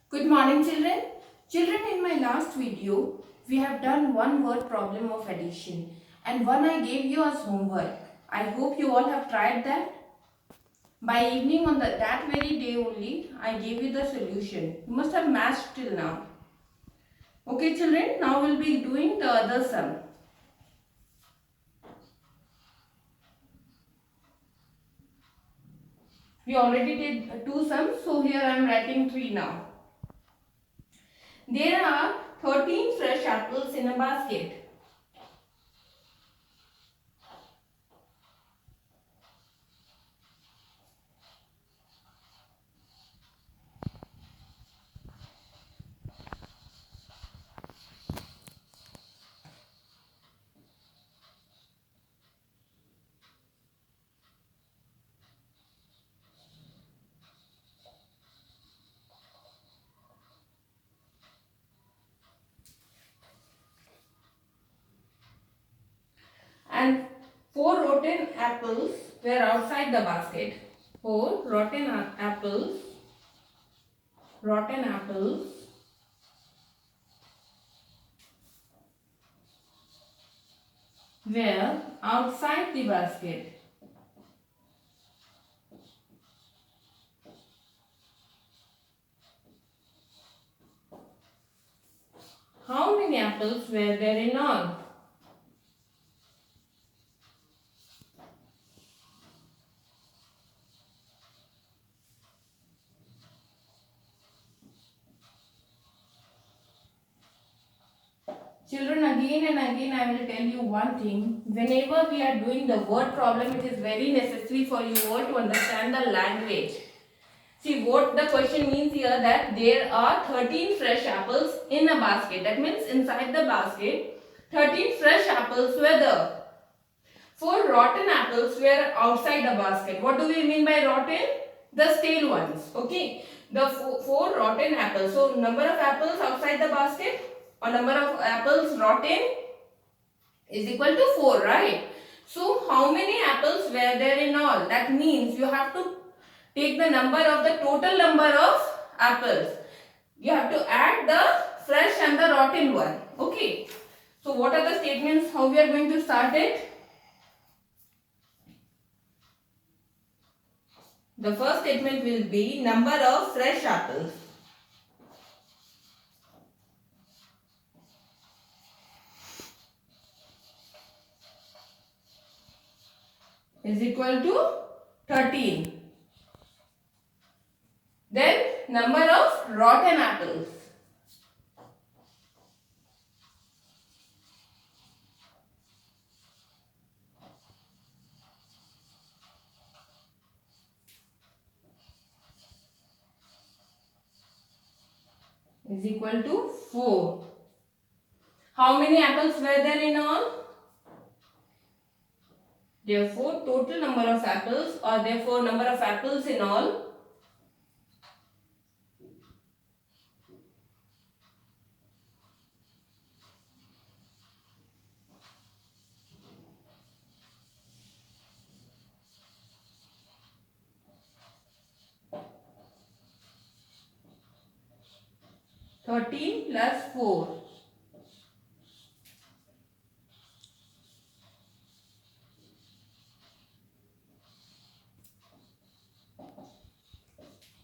Good morning children. Children, in my last video, we have done one word problem of addition and one I gave you as homework. I hope you all have tried that. By evening on that very day only, I gave you the solution. You must have matched till now. Okay children, now we'll be doing the other sum. We already did two sums, so here I am writing 3 now. There are 13 fresh apples in a basket. And 4 rotten apples were outside the basket. 4 rotten apples were outside the basket. How many apples were there in all? Children, again and again I will tell you one thing. Whenever we are doing the word problem, it is very necessary for you all to understand the language. See what the question means here, that there are 13 fresh apples in a basket. That means inside the basket, 13 fresh apples were there. 4 rotten apples were outside the basket. What do we mean by rotten? The stale ones. Okay. The 4 rotten apples. So number of apples outside the basket or number of apples rotten is equal to 4, right? So how many apples were there in all? That means you have to take the number of the total number of apples. You have to add the fresh and the rotten one. Okay. So what are the statements? How we are going to start it? The first statement will be number of fresh apples. Is equal to 13. Then number of rotten apples. Is equal to 4. How many apples were there in all? Therefore, total number of apples, or therefore number of apples in all, +13 4.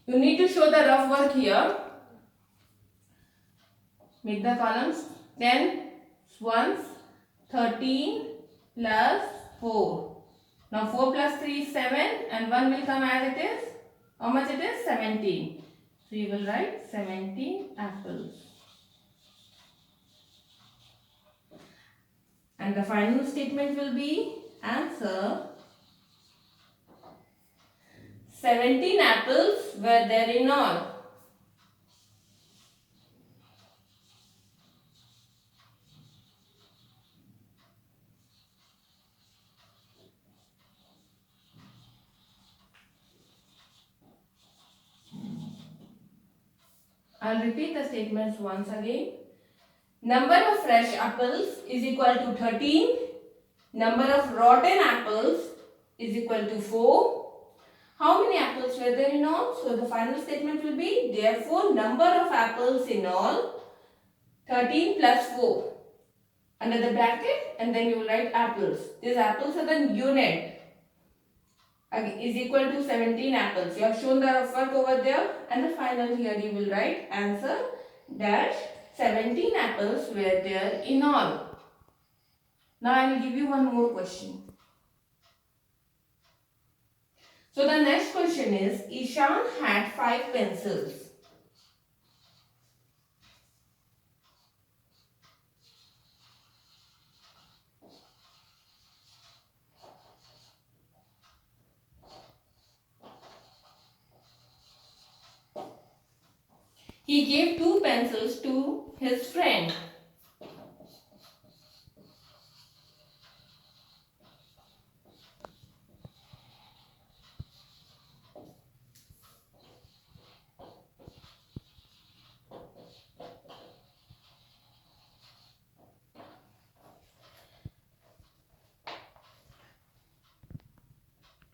You need to show the rough work here. Make the columns 10 ones, 13 plus 4. Now 4 plus 3 is 7 and 1 will come as it is. How much it is? 17. So you will write 17 apples. And the final statement will be answer. 17 apples were there in all. I'll repeat the statements once again. Number of fresh apples is equal to 13. Number of rotten apples is equal to 4. How many apples were there in all? So the final statement will be, therefore number of apples in all 13 plus 4 under the bracket, and then you will write apples. These apples are the unit is equal to 17 apples. You have shown the rough work over there, and the final here you will write answer dash 17 apples were there in all. Now I will give you one more question. So the next question is, Ishan had 5 pencils. He gave 2 pencils to his friend.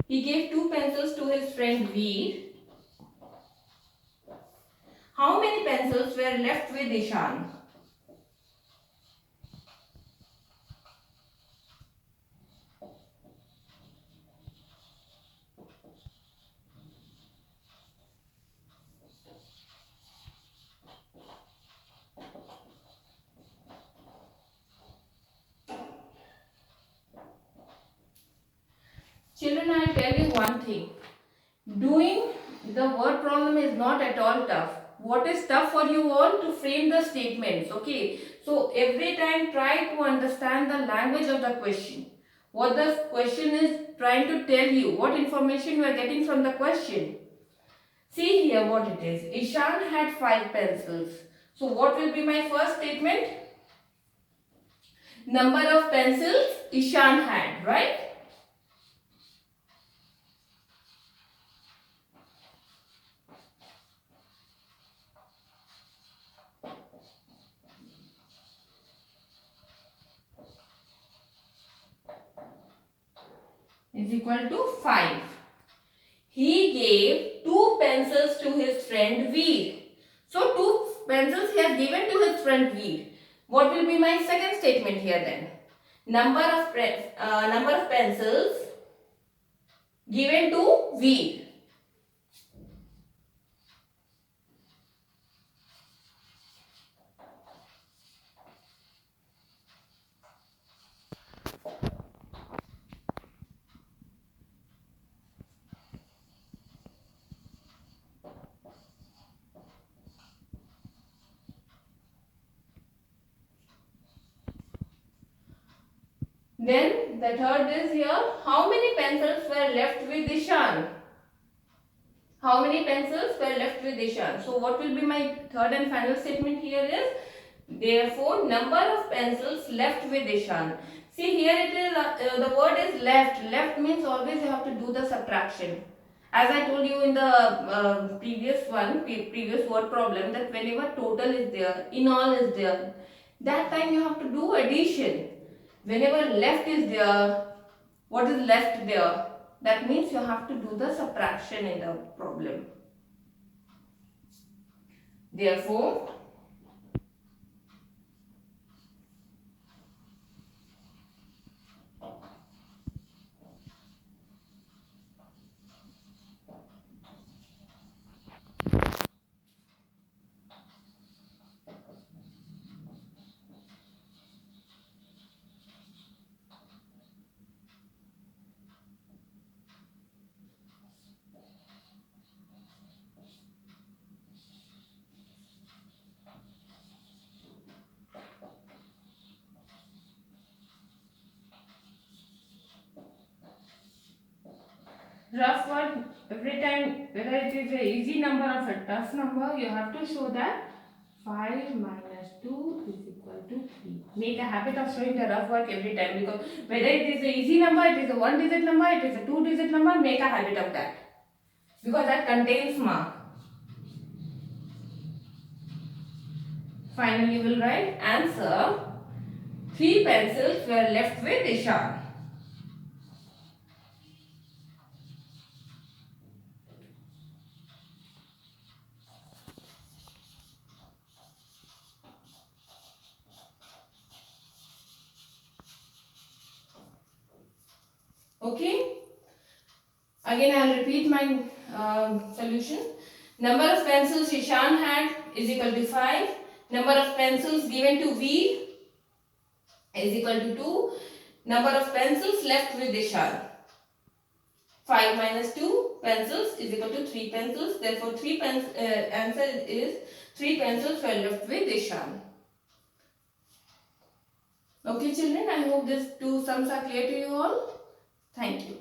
He gave 2 pencils to his friend Veer. How many pencils were left with Ishan? Children, I will tell you one thing. Doing the word problem is not at all tough. What is tough for you all? To frame the statements. Okay. So every time try to understand the language of the question. What the question is trying to tell you. What information you are getting from the question. See here what it is. Ishan had 5 pencils. So what will be my first statement? Number of pencils Ishan had, right? Is equal to 5. He gave 2 pencils to his friend Veer. So 2 pencils he has given to his friend Veer. What will be my second statement here then? Number of pencils given to Veer. Then the third is here, how many pencils were left with Ishan? How many pencils were left with Ishan? So what will be my third and final statement here is, therefore number of pencils left with Ishan. See here it is, the word is left. Left means always you have to do the subtraction. As I told you in the previous word problem, that whenever total is there, in all is there, that time you have to do addition. Whenever left is there, what is left there? That means you have to do the subtraction in the problem. Therefore, rough word, every time whether it is a easy number or a tough number, you have to show that 5 minus 2 is equal to 3. Make a habit of showing the rough work every time, because whether it is a easy number, it is a 1-digit number, it is a 2-digit number, make a habit of that, because that contains mark. Finally, you will write answer, 3 pencils were left with Ishan. Okay. Again, I will repeat my solution. Number of pencils Ishan had is equal to 5. Number of pencils given to V is equal to 2. Number of pencils left with Ishan. 5 minus 2 pencils is equal to 3 pencils. Therefore, answer is 3 pencils were left with Ishan. Okay children, I hope these two sums are clear to you all. Thank you.